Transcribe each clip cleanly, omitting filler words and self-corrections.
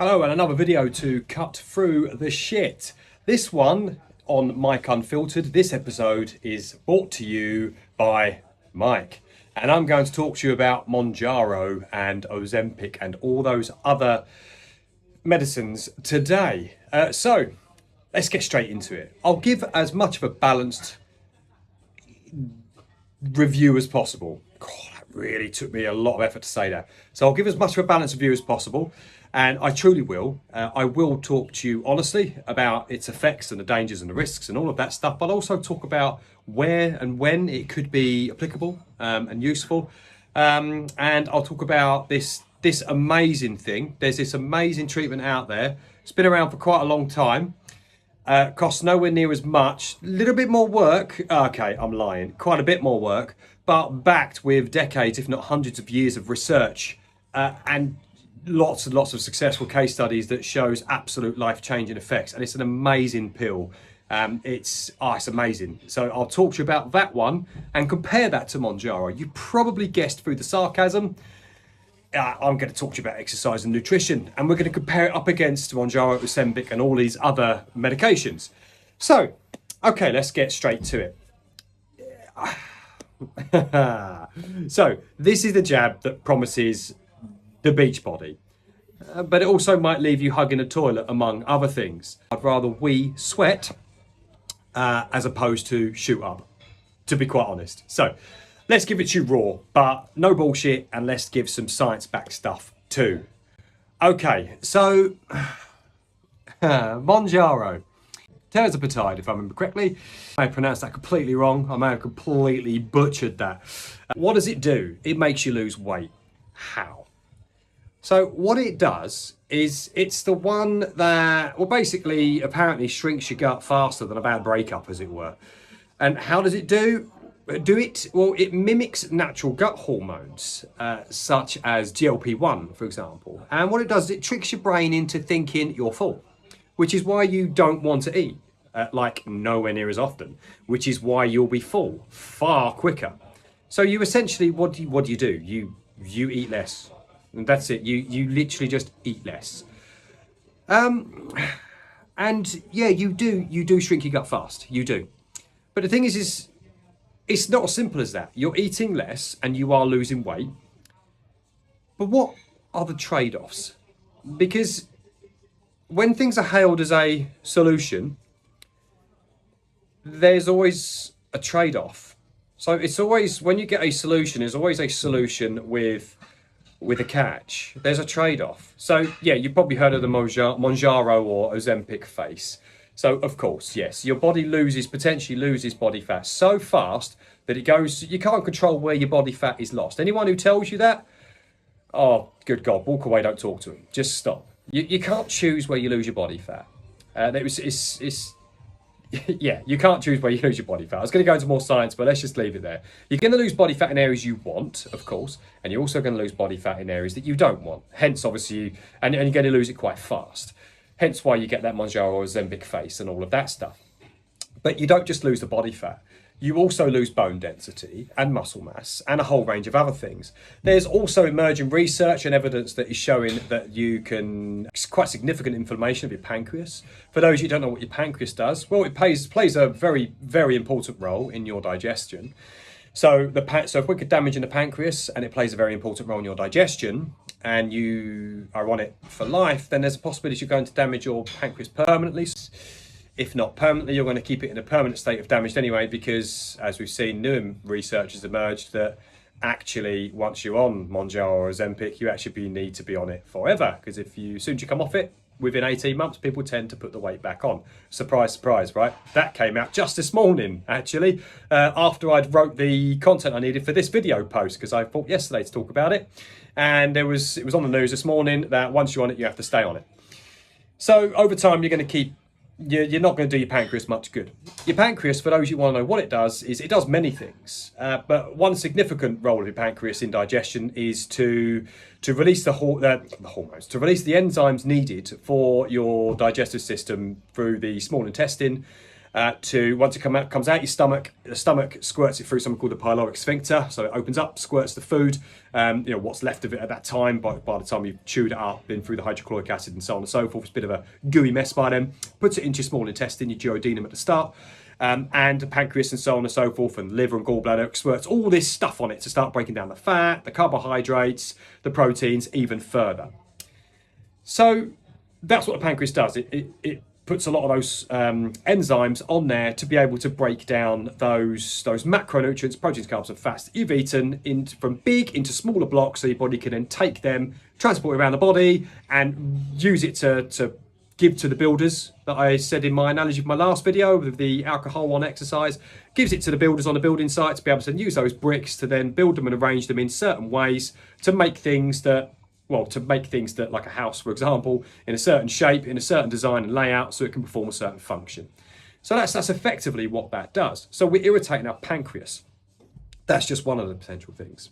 Hello, and another video to cut through the shit. This one on Mike Unfiltered. This episode is brought to you by Mike. And I'm going to talk to you about Mounjaro and Ozempic and all those other medicines today. So let's get straight into it. I'll give as much of a balanced review as possible. God, that really took me a lot of effort to say that. So I'll give as much of a balanced review as possible. And I truly will. I will talk to you honestly about its effects and the dangers and the risks and all of that stuff, but I'll also talk about where and when it could be applicable and useful. And I'll talk about this amazing thing. There's this amazing treatment out there. It's been around for quite a long time. Costs nowhere near as much. A little bit more work. Okay, I'm lying. Quite a bit more work, but backed with decades, if not hundreds of years of research and lots and lots of successful case studies that shows absolute life-changing effects. And it's an amazing pill. It's amazing. So I'll talk to you about that one and compare that to Mounjaro. You probably guessed through the sarcasm. I'm going to talk to you about exercise and nutrition, and we're going to compare it up against Mounjaro, Ozempic, and all these other medications. So, okay, let's get straight to it. So, this is the jab that promises the beach body, but it also might leave you hugging a toilet, among other things. I'd rather we sweat as opposed to shoot up, to be quite honest. So let's give it to you raw, but no bullshit, and let's give some science-backed stuff too. Okay, so Mounjaro, tirzepatide, if I remember correctly. I pronounced that completely wrong. I may have completely butchered that. What does it do? It makes you lose weight. How? So what it does is it's the one that, well, basically apparently shrinks your gut faster than a bad breakup, as it were. And how does it do it? Well, it mimics natural gut hormones, such as GLP-1, for example. And what it does is it tricks your brain into thinking you're full, which is why you don't want to eat, like nowhere near as often, which is why you'll be full far quicker. So you essentially, what do you do? You eat less. And that's it. You literally just eat less. And yeah, you do shrink your gut fast. You do. But the thing is it's not as simple as that. You're eating less and you are losing weight. But what are the trade-offs? Because when things are hailed as a solution, there's always a trade-off. So it's always, when you get a solution, there's always a solution with a catch. There's a trade-off. So yeah, you've probably heard of the Mounjaro or Ozempic face. So of course, yes, your body potentially loses body fat so fast that you can't control where your body fat is lost. Anyone who tells you that, oh, good God, walk away, don't talk to them. Just stop. You can't choose where you lose your body fat. Yeah, you can't choose where you lose your body fat. I was going to go into more science, but let's just leave it there. You're going to lose body fat in areas you want, of course, and you're also going to lose body fat in areas that you don't want. Hence, obviously, and you're going to lose it quite fast. Hence why you get that Mounjaro or Ozempic face and all of that stuff. But you don't just lose the body fat. You also lose bone density and muscle mass and a whole range of other things. There's also emerging research and evidence that is showing that it's quite significant inflammation of your pancreas. For those who don't know what your pancreas does, well, it plays a very, very important role in your digestion. So if we get damage in the pancreas and it plays a very important role in your digestion, and you are on it for life, then there's a possibility you're going to damage your pancreas permanently. If not permanently, you're going to keep it in a permanent state of damage anyway, because as we've seen, new research has emerged that actually once you're on Mounjaro or Ozempic, you actually need to be on it forever, because as soon as you come off it, within 18 months, people tend to put the weight back on. Surprise, surprise, right? That came out just this morning, actually, after I'd wrote the content I needed for this video post, because I thought yesterday to talk about it. And it was on the news this morning that once you're on it, you have to stay on it. So over time, you're not going to do your pancreas much good. Your pancreas, for those who want to know what it does, is it does many things. But one significant role of your pancreas in digestion is to release the hormones, to release the enzymes needed for your digestive system through the small intestine, to once it comes out your stomach, the stomach squirts it through something called the pyloric sphincter, so it opens up, squirts the food, what's left of it at that time. By the time you've chewed it up, been through the hydrochloric acid and so on and so forth, it's a bit of a gooey mess by then. Puts it into your small intestine, your duodenum at the start, and the pancreas and so on and so forth, and liver and gallbladder squirts all this stuff on it to start breaking down the fat, the carbohydrates, the proteins even further. So that's what the pancreas does. It puts a lot of those enzymes on there to be able to break down those macronutrients, proteins, carbs, and fats that you've eaten from big into smaller blocks, so your body can then take them, transport it around the body, and use it to give to the builders that I said in my analogy of my last video with the alcohol one exercise. Gives it to the builders on the building site to be able to use those bricks to then build them and arrange them in certain ways to make things that, like a house, for example, in a certain shape, in a certain design and layout, so it can perform a certain function. So that's effectively what that does. So we're irritating our pancreas. That's just one of the potential things.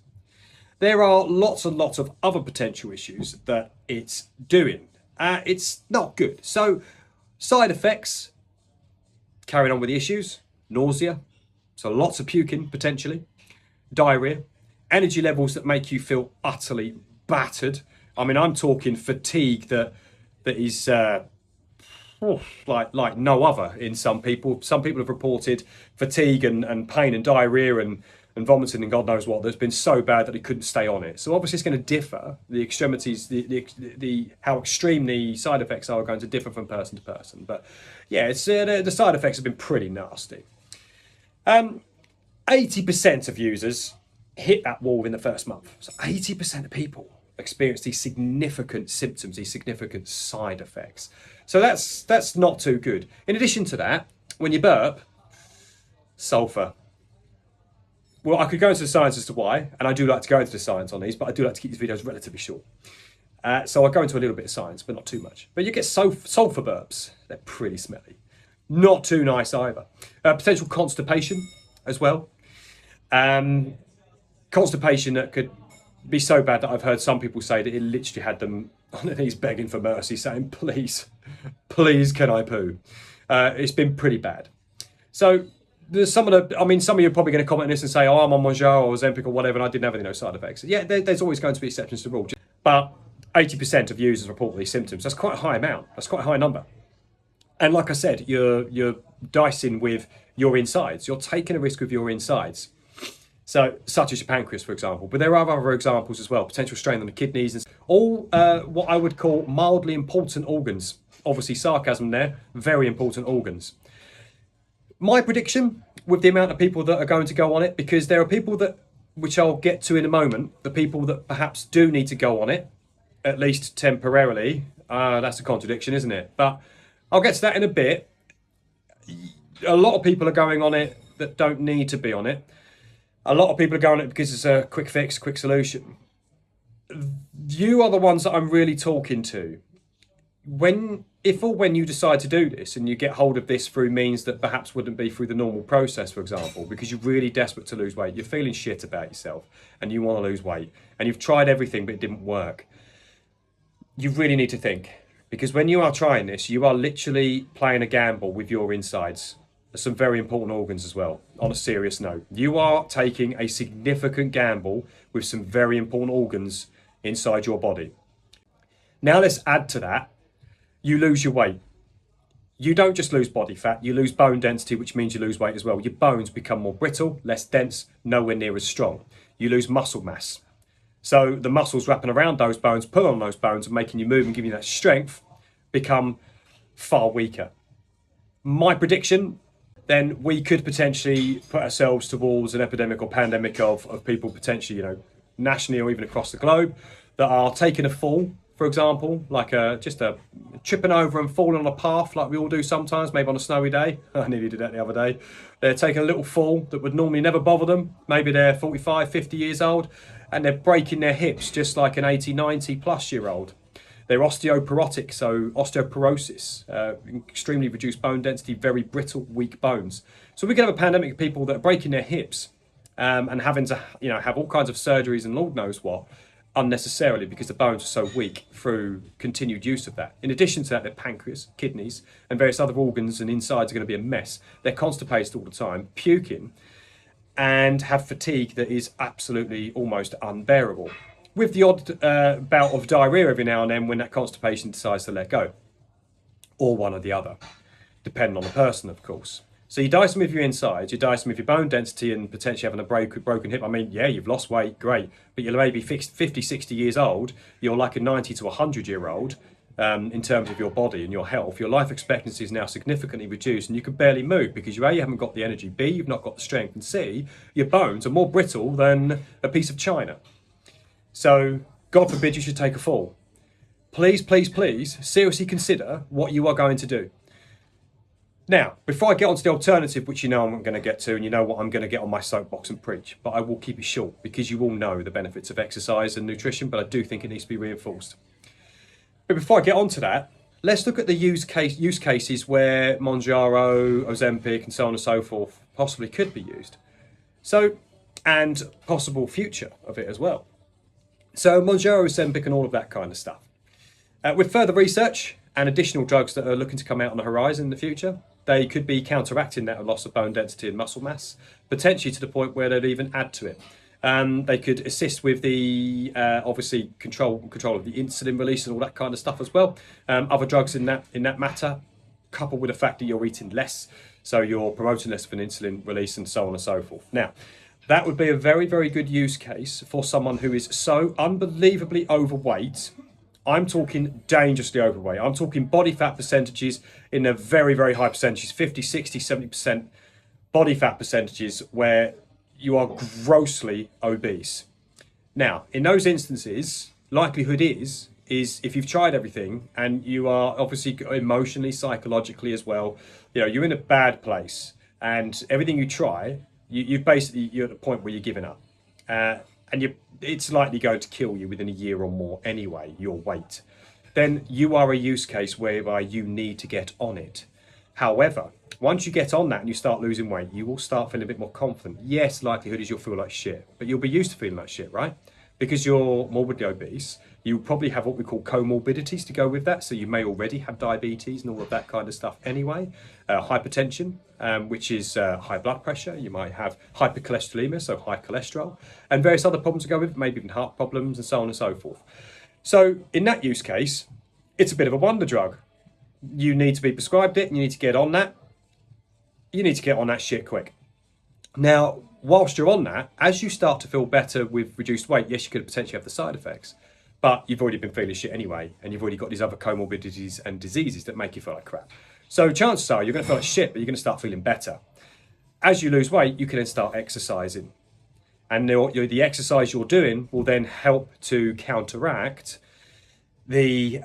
There are lots and lots of other potential issues that it's doing. It's not good. So side effects, carrying on with the issues, nausea, so lots of puking potentially, diarrhea, energy levels that make you feel utterly battered. I mean, I'm talking fatigue that is like no other in some people. Some people have reported fatigue and pain and diarrhea and vomiting and God knows what that's been so bad that they couldn't stay on it. So obviously it's going to differ. The extremities, the how extreme the side effects are going to differ from person to person. But yeah, it's the side effects have been pretty nasty. 80% of users hit that wall in the first month. So 80% of people experience these significant symptoms, these significant side effects. So that's not too good. In addition to that, when you burp, sulfur. Well, I could go into the science as to why, and I do like to go into the science on these, but I do like to keep these videos relatively short. So I'll go into a little bit of science, but not too much. But you get sulfur burps. They're pretty smelly. Not too nice either. Potential constipation as well. Constipation that could be so bad that I've heard some people say that it literally had them on their knees begging for mercy, saying, please, please, can I poo? It's been pretty bad. So there's some of you are probably going to comment on this and say, oh, I'm on Mounjaro or Ozempic or whatever, and I didn't have any of those side effects. Yeah, there's always going to be exceptions to the rule. But 80% of users report these symptoms. That's quite a high amount. That's quite a high number. And like I said, you're dicing with your insides. You're taking a risk with your insides. So, such as your pancreas, for example. But there are other examples as well. Potential strain on the kidneys. And all what I would call mildly important organs. Obviously, sarcasm there. Very important organs. My prediction with the amount of people that are going to go on it, because there are people that, which I'll get to in a moment, the people that perhaps do need to go on it, at least temporarily. That's a contradiction, isn't it? But I'll get to that in a bit. A lot of people are going on it that don't need to be on it. A lot of people are going on it because it's a quick fix, quick solution. You are the ones that I'm really talking to. If or when you decide to do this and you get hold of this through means that perhaps wouldn't be through the normal process, for example, because you're really desperate to lose weight, you're feeling shit about yourself and you want to lose weight and you've tried everything but it didn't work, you really need to think. Because when you are trying this, you are literally playing a gamble with your insides. There's some very important organs as well, on a serious note. You are taking a significant gamble with some very important organs inside your body. Now let's add to that. You lose your weight. You don't just lose body fat, you lose bone density, which means you lose weight as well. Your bones become more brittle, less dense, nowhere near as strong. You lose muscle mass. So the muscles wrapping around those bones, pull on those bones and making you move and giving you that strength become far weaker. My prediction, then we could potentially put ourselves towards an epidemic or pandemic of people potentially, nationally or even across the globe that are taking a fall, for example, like just a tripping over and falling on a path like we all do sometimes, maybe on a snowy day. I nearly did that the other day. They're taking a little fall that would normally never bother them. Maybe they're 45, 50 years old and they're breaking their hips just like an 80, 90 plus year old. They're osteoporotic, so osteoporosis, extremely reduced bone density, very brittle, weak bones. So we could have a pandemic of people that are breaking their hips and having to, have all kinds of surgeries and Lord knows what. unnecessarily because the bones are so weak through continued use of that. In addition to that, their pancreas, kidneys, and various other organs and insides are going to be a mess. They're constipated all the time, puking, and have fatigue that is absolutely almost unbearable, with the odd bout of diarrhea every now and then when that constipation decides to let go, or one or the other, depending on the person, of course. So you dice them with your insides, you dice them with your bone density and potentially having a broken hip. I mean, yeah, you've lost weight, great, but you're maybe 50, 60 years old, you're like a 90 to 100-year-old in terms of your body and your health. Your life expectancy is now significantly reduced and you can barely move because you haven't got the energy, B, you've not got the strength, and C, your bones are more brittle than a piece of china. So, God forbid you should take a fall. Please, please, please, seriously consider what you are going to do. Now, before I get onto the alternative, which you know I'm going to get to, and you know what I'm going to get on my soapbox and preach, but I will keep it short because you all know the benefits of exercise and nutrition, but I do think it needs to be reinforced. But before I get onto that, let's look at the use cases where Mounjaro, Ozempic, and so on and so forth possibly could be used. So, and possible future of it as well. So, Mounjaro, Ozempic, and all of that kind of stuff. With further research and additional drugs that are looking to come out on the horizon in the future, they could be counteracting that loss of bone density and muscle mass, potentially to the point where they'd even add to it. They could assist with the obviously control of the insulin release and all that kind of stuff as well. Other drugs in that matter, coupled with the fact that you're eating less, so you're promoting less of an insulin release and so on and so forth. Now, that would be a very, very good use case for someone who is so unbelievably overweight. I'm talking dangerously overweight. I'm talking body fat percentages in a very, very high percentages, 50, 60, 70% body fat percentages where you are grossly obese. Now, in those instances, likelihood is if you've tried everything and you are obviously emotionally, psychologically as well, you're in a bad place and everything you try, you're at a point where you're giving up. And it's likely going to kill you within a year or more anyway, your weight. Then you are a use case whereby you need to get on it. However, once you get on that and you start losing weight, you will start feeling a bit more confident. Yes, likelihood is you'll feel like shit, but you'll be used to feeling like shit, right? Because you're morbidly obese, you probably have what we call comorbidities to go with that. So you may already have diabetes and all of that kind of stuff anyway. Hypertension, which is high blood pressure. You might have hypercholesterolemia, so high cholesterol, and various other problems to go with it, maybe even heart problems and so on and so forth. So in that use case, it's a bit of a wonder drug. You need to be prescribed it and you need to get on that. You need to get on that shit quick. Now, whilst you're on that, as you start to feel better with reduced weight, yes, you could potentially have the side effects, but you've already been feeling shit anyway, and you've already got these other comorbidities and diseases that make you feel like crap. So chances are you're going to feel like shit, but you're going to start feeling better. As you lose weight, you can then start exercising. And the exercise you're doing will then help to counteract the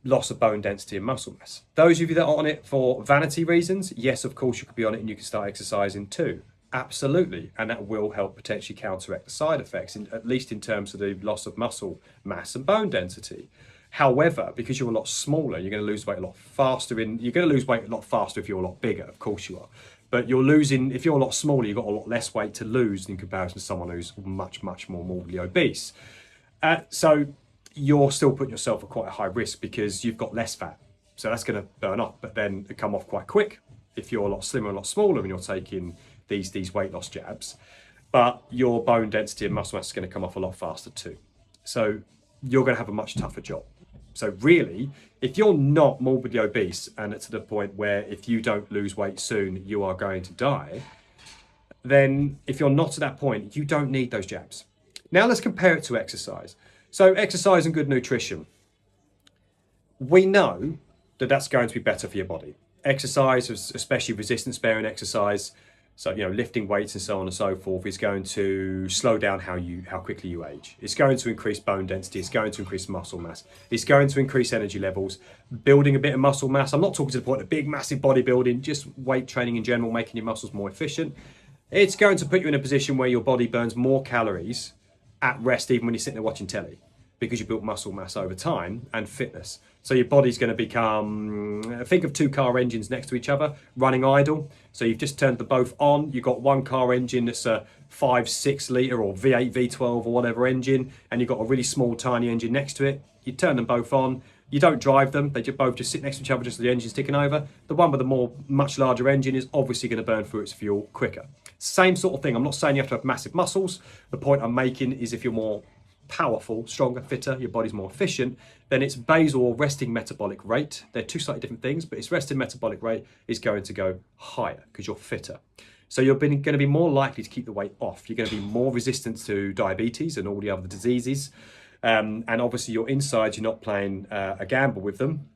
loss of bone density and muscle mass. Those of you that are on it for vanity reasons, yes, of course you could be on it and you can start exercising too. Absolutely, and that will help potentially counteract the side effects, at least in terms of the loss of muscle mass and bone density. However, because you're a lot smaller, you're going to lose weight a lot faster. You're going to lose weight a lot faster if you're a lot bigger, of course you are. But if you're a lot smaller, you've got a lot less weight to lose in comparison to someone who's much, much more morbidly obese. So you're still putting yourself at quite a high risk because you've got less fat. So that's going to burn off, but then it come off quite quick if you're a lot slimmer, a lot smaller, and you're taking these weight loss jabs. But your bone density and muscle mass is going to come off a lot faster too. So you're going to have a much tougher job. So really, if you're not morbidly obese and it's to the point where if you don't lose weight soon, you are going to die, then if you're not to that point, you don't need those jabs. Now let's compare it to exercise. So exercise and good nutrition. We know that that's going to be better for your body. Exercise, especially resistance-bearing exercise, so lifting weights and so on and so forth, is going to slow down how quickly you age. It's going to increase bone density. It's going to increase muscle mass. It's going to increase energy levels. Building a bit of muscle mass. I'm not talking to the point of big, massive bodybuilding. Just weight training in general, making your muscles more efficient. It's going to put you in a position where your body burns more calories at rest, even when you're sitting there watching telly, because you built muscle mass over time and fitness. So your body's going to become, think of two car engines next to each other, running idle. So you've just turned them both on. You've got one car engine that's 5, 6 litre or V8, V12 or whatever engine, and you've got a really small, tiny engine next to it, you turn them both on. You don't drive them, they both just sit next to each other just as the engine's ticking over. The one with the much larger engine is obviously going to burn through its fuel quicker. Same sort of thing. I'm not saying you have to have massive muscles. The point I'm making is if you're more powerful, stronger, fitter, your body's more efficient, then its basal or resting metabolic rate, they're two slightly different things, but its resting metabolic rate is going to go higher because you're fitter. So you're going to be more likely to keep the weight off. You're going to be more resistant to diabetes and all the other diseases. And obviously your insides, you're not playing a gamble with them.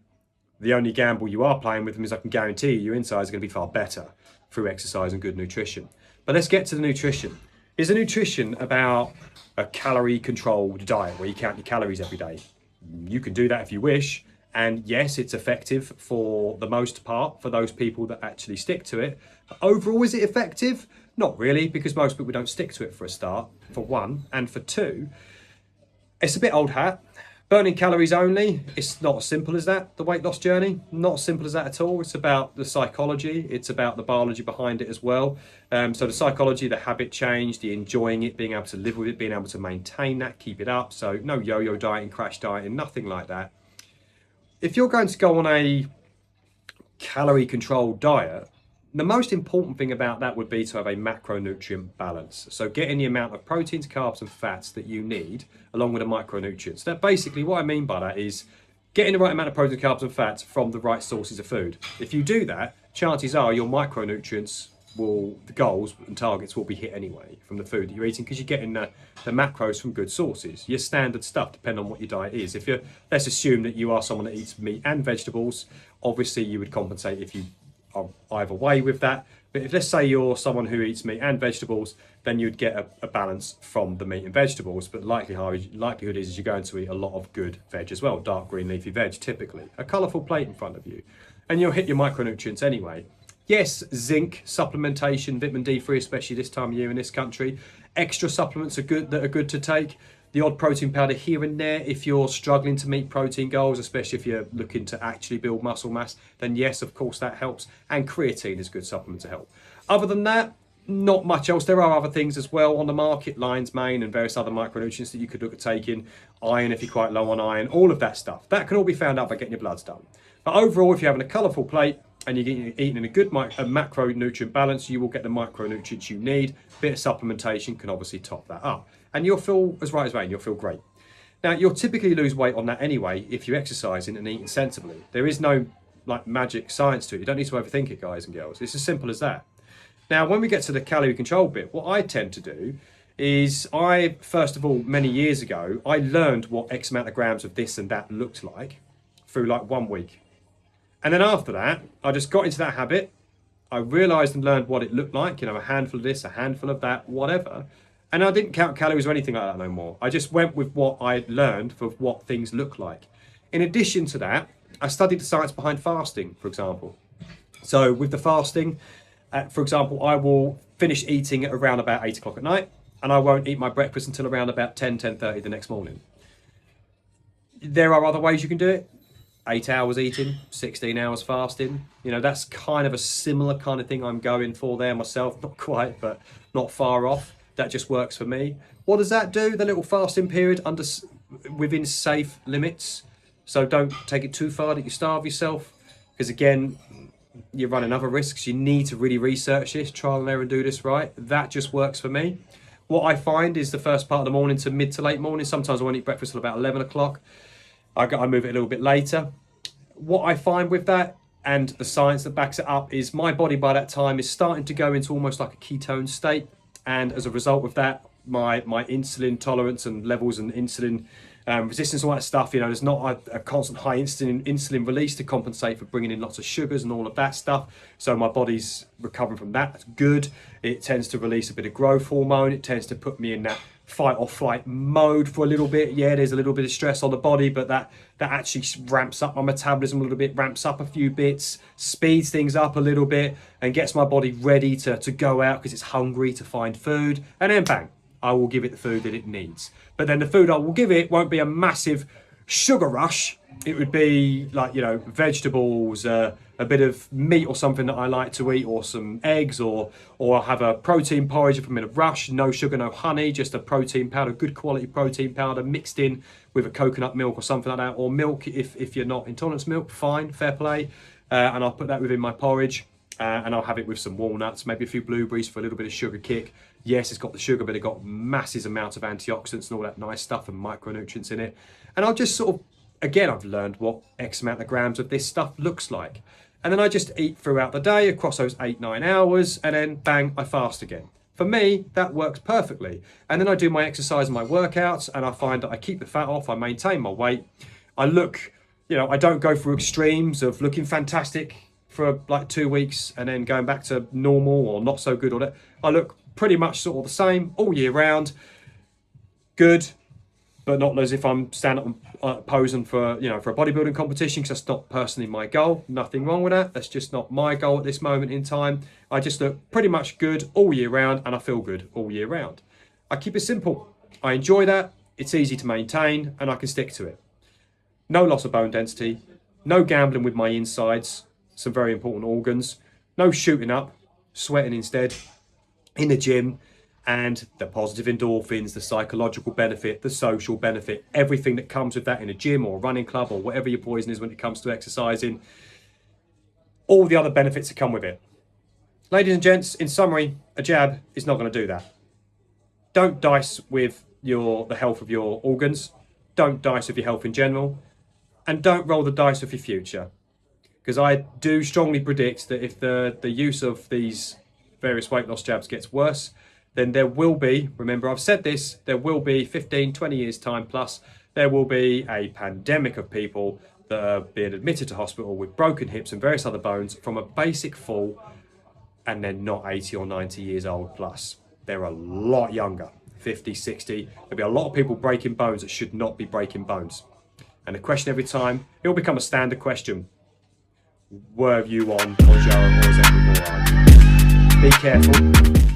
The only gamble you are playing with them is I can guarantee you your insides are going to be far better through exercise and good nutrition. But let's get to the nutrition. Is the nutrition about a calorie controlled diet where you count your calories every day? You can do that if you wish. And yes, it's effective for the most part for those people that actually stick to it. Overall, is it effective? Not really, because most people don't stick to it for a start, for one. And for two, it's a bit old hat. Burning calories only, it's not as simple as that, the weight loss journey. Not as simple as that at all. It's about the psychology. It's about the biology behind it as well. So the psychology, the habit change, the enjoying it, being able to live with it, being able to maintain that, keep it up. So no yo-yo dieting, crash dieting, nothing like that. If you're going to go on a calorie controlled diet, the most important thing about that would be to have a macronutrient balance. So getting the amount of proteins, carbs and fats that you need along with the micronutrients. That basically, what I mean by that is getting the right amount of proteins, carbs and fats from the right sources of food. If you do that, chances are your micronutrients the goals and targets will be hit anyway from the food that you're eating, because you're getting the macros from good sources. Your standard stuff, depending on what your diet is. Let's assume that you are someone that eats meat and vegetables, obviously you would compensate if you are either way with that. But if let's say you're someone who eats meat and vegetables, then you'd get a balance from the meat and vegetables. But likelihood is you're going to eat a lot of good veg as well, dark green leafy veg typically. A colourful plate in front of you. And you'll hit your micronutrients anyway. Yes, zinc supplementation, vitamin D3, especially this time of year in this country. Extra supplements are good that are good to take. The odd protein powder here and there if you're struggling to meet protein goals, especially if you're looking to actually build muscle mass, then yes, of course that helps. And creatine is a good supplement to help. Other than that, not much else. There are other things as well on the market, lion's mane and various other micronutrients that you could look at taking. Iron if you're quite low on iron, all of that stuff. That can all be found out by getting your bloods done. But overall, if you're having a colourful plate and you're eating in a good macronutrient balance, you will get the micronutrients you need. A bit of supplementation can obviously top that up. And you'll feel as right as rain, you'll feel great. Now, you'll typically lose weight on that anyway if you're exercising and eating sensibly. There is no like magic science to it. You don't need to overthink it, guys and girls. It's as simple as that. Now, when we get to the calorie control bit, what I tend to do is first of all, many years ago, I learned what X amount of grams of this and that looked like through like 1 week. And then after that, I just got into that habit. I realized and learned what it looked like, a handful of this, a handful of that, whatever. And I didn't count calories or anything like that no more. I just went with what I learned for what things look like. In addition to that, I studied the science behind fasting, for example. So with the fasting, for example, I will finish eating at around about 8 o'clock at night, and I won't eat my breakfast until around about 10:30 the next morning. There are other ways you can do it. 8 hours eating, 16 hours fasting. That's kind of a similar kind of thing I'm going for there myself. Not quite, but not far off. That just works for me. What does that do? The little fasting period within safe limits. So don't take it too far that you starve yourself. Because again, you're running other risks. You need to really research this, trial and error and do this right. That just works for me. What I find is the first part of the morning to mid to late morning. Sometimes I won't eat breakfast till about 11 o'clock. I move it a little bit later. What I find with that, and the science that backs it up, is my body by that time is starting to go into almost like a ketone state. And as a result of that, my insulin tolerance and levels and insulin resistance, all that stuff, there's not a constant high insulin release to compensate for bringing in lots of sugars and all of that stuff. So my body's recovering from that. That's good. It tends to release a bit of growth hormone. It tends to put me in that fight or flight mode for a little bit. Yeah, there's a little bit of stress on the body, but that actually ramps up my metabolism a little bit, ramps up a few bits, speeds things up a little bit, and gets my body ready to go out because it's hungry to find food. And then bang, I will give it the food that it needs. But then the food I will give it won't be a massive sugar rush, it would be like, you know, vegetables, a bit of meat or something that I like to eat, or some eggs, or I'll have a protein porridge if I'm in a rush. No sugar, no honey, just a protein powder, good quality protein powder mixed in with a coconut milk or something like that, or milk if you're not intolerant to milk, fine, fair play. And I'll put that within my porridge, and I'll have it with some walnuts, maybe a few blueberries for a little bit of sugar kick. Yes, it's got the sugar, but it's got massive amounts of antioxidants and all that nice stuff and micronutrients in it. And I'll just sort of, again, I've learned what X amount of grams of this stuff looks like. And then I just eat throughout the day across those 8-9 hours, and then bang, I fast again. For me, that works perfectly. And then I do my exercise and my workouts, and I find that I keep the fat off, I maintain my weight. I look, you know, I don't go through extremes of looking fantastic for like 2 weeks and then going back to normal or not so good or that. I look pretty much sort of the same all year round. Good, but not as if I'm standing up posing for, you know, for a bodybuilding competition, because that's not personally my goal. Nothing wrong with that. That's just not my goal at this moment in time. I just look pretty much good all year round, and I feel good all year round. I keep it simple. I enjoy that. It's easy to maintain, and I can stick to it. No loss of bone density, no gambling with my insides, some very important organs, no shooting up, sweating instead, in the gym, and the positive endorphins, the psychological benefit, the social benefit, everything that comes with that in a gym or a running club or whatever your poison is when it comes to exercising, all the other benefits that come with it. Ladies and gents, in summary, a jab is not going to do that. Don't dice with the health of your organs, don't dice with your health in general, and don't roll the dice with your future. Because I do strongly predict that if the use of these various weight loss jabs gets worse, then there will be, remember I've said this, there will be 15, 20 years time plus, there will be a pandemic of people that are being admitted to hospital with broken hips and various other bones from a basic fall, and they're not 80 or 90 years old plus. They're a lot younger, 50, 60. There'll be a lot of people breaking bones that should not be breaking bones. And the question every time, it will become a standard question. Were you on Mounjaro or Ozempic? Be careful.